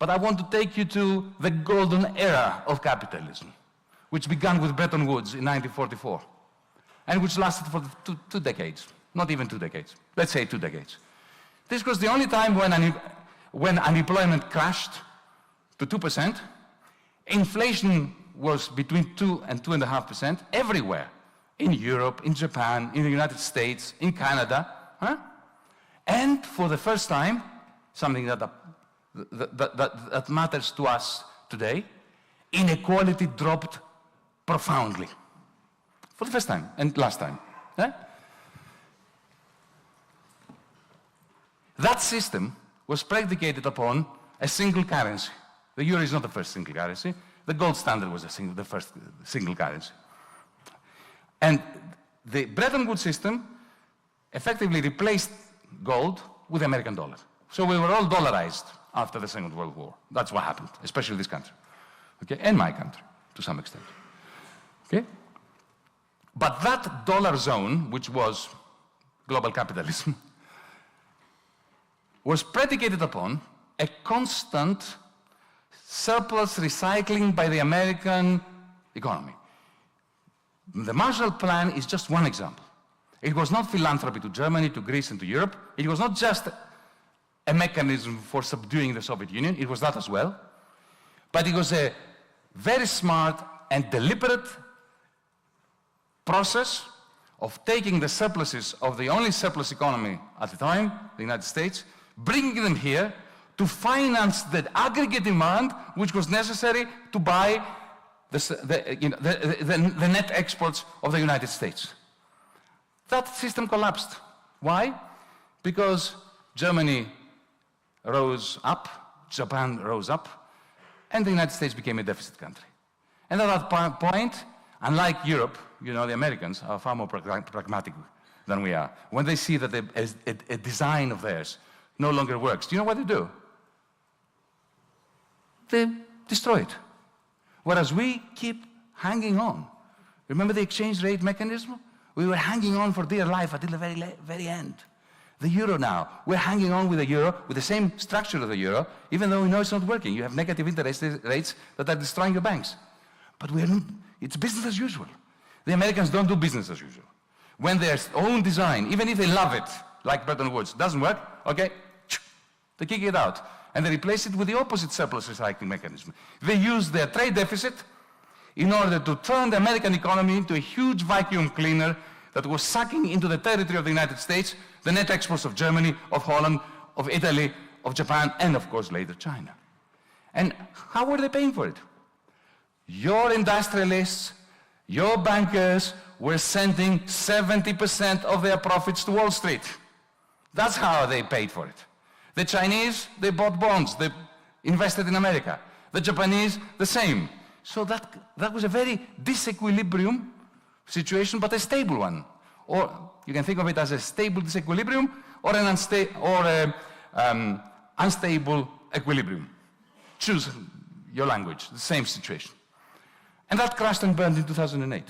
But I want to take you to the golden era of capitalism, which began with Bretton Woods in 1944, and which lasted for two decades, not even 2 decades, let's say 2 decades. This was the only time when unemployment crashed to 2%, inflation was between 2 and 2.5% everywhere, in Europe, in Japan, in the United States, in Canada, and for the first time, something that matters to us today, inequality dropped profoundly. For the first time and last time. That system was predicated upon a single currency. The euro is not the first single currency. The gold standard was the first single currency. And the Bretton Woods system effectively replaced gold with the American dollar. So we were all dollarized after the Second World War. That's what happened, especially this country, okay, and my country, to some extent, okay? But that dollar zone, which was global capitalism, was predicated upon a constant surplus recycling by the American economy. The Marshall Plan is just one example. It was not philanthropy to Germany, to Greece, and to Europe. It was not just a mechanism for subduing the Soviet Union. It was that as well. But it was a very smart and deliberate process of taking the surpluses of the only surplus economy at the time, the United States, bringing them here to finance the aggregate demand which was necessary to buy the net exports of the United States. That system collapsed. Why? Because Germany rose up, Japan rose up, and the United States became a deficit country. And at that point, unlike Europe, you know, the Americans are far more pragmatic than we are. When they see that a design of theirs no longer works, do you know what they do? They destroy it. Whereas we keep hanging on. Remember the exchange rate mechanism? We were hanging on for dear life until the very end. The euro now, we're hanging on with the euro, with the same structure of the euro, even though we know it's not working. You have negative interest rates that are destroying your banks. But it's business as usual. The Americans don't do business as usual. When their own design, even if they love it, like Bretton Woods, doesn't work, okay, they kick it out. And they replace it with the opposite surplus recycling mechanism. They use their trade deficit in order to turn the American economy into a huge vacuum cleaner that was sucking into the territory of the United States the net exports of Germany, of Holland, of Italy, of Japan, and of course later China. And how were they paying for it? Your industrialists, your bankers were sending 70% of their profits to Wall Street. That's how they paid for it. The Chinese, they bought bonds, they invested in America. The Japanese, the same. So that was a very disequilibrium situation, but a stable one. Or you can think of it as a stable disequilibrium or an unstable equilibrium. Choose your language, the same situation. And that crashed and burned in 2008.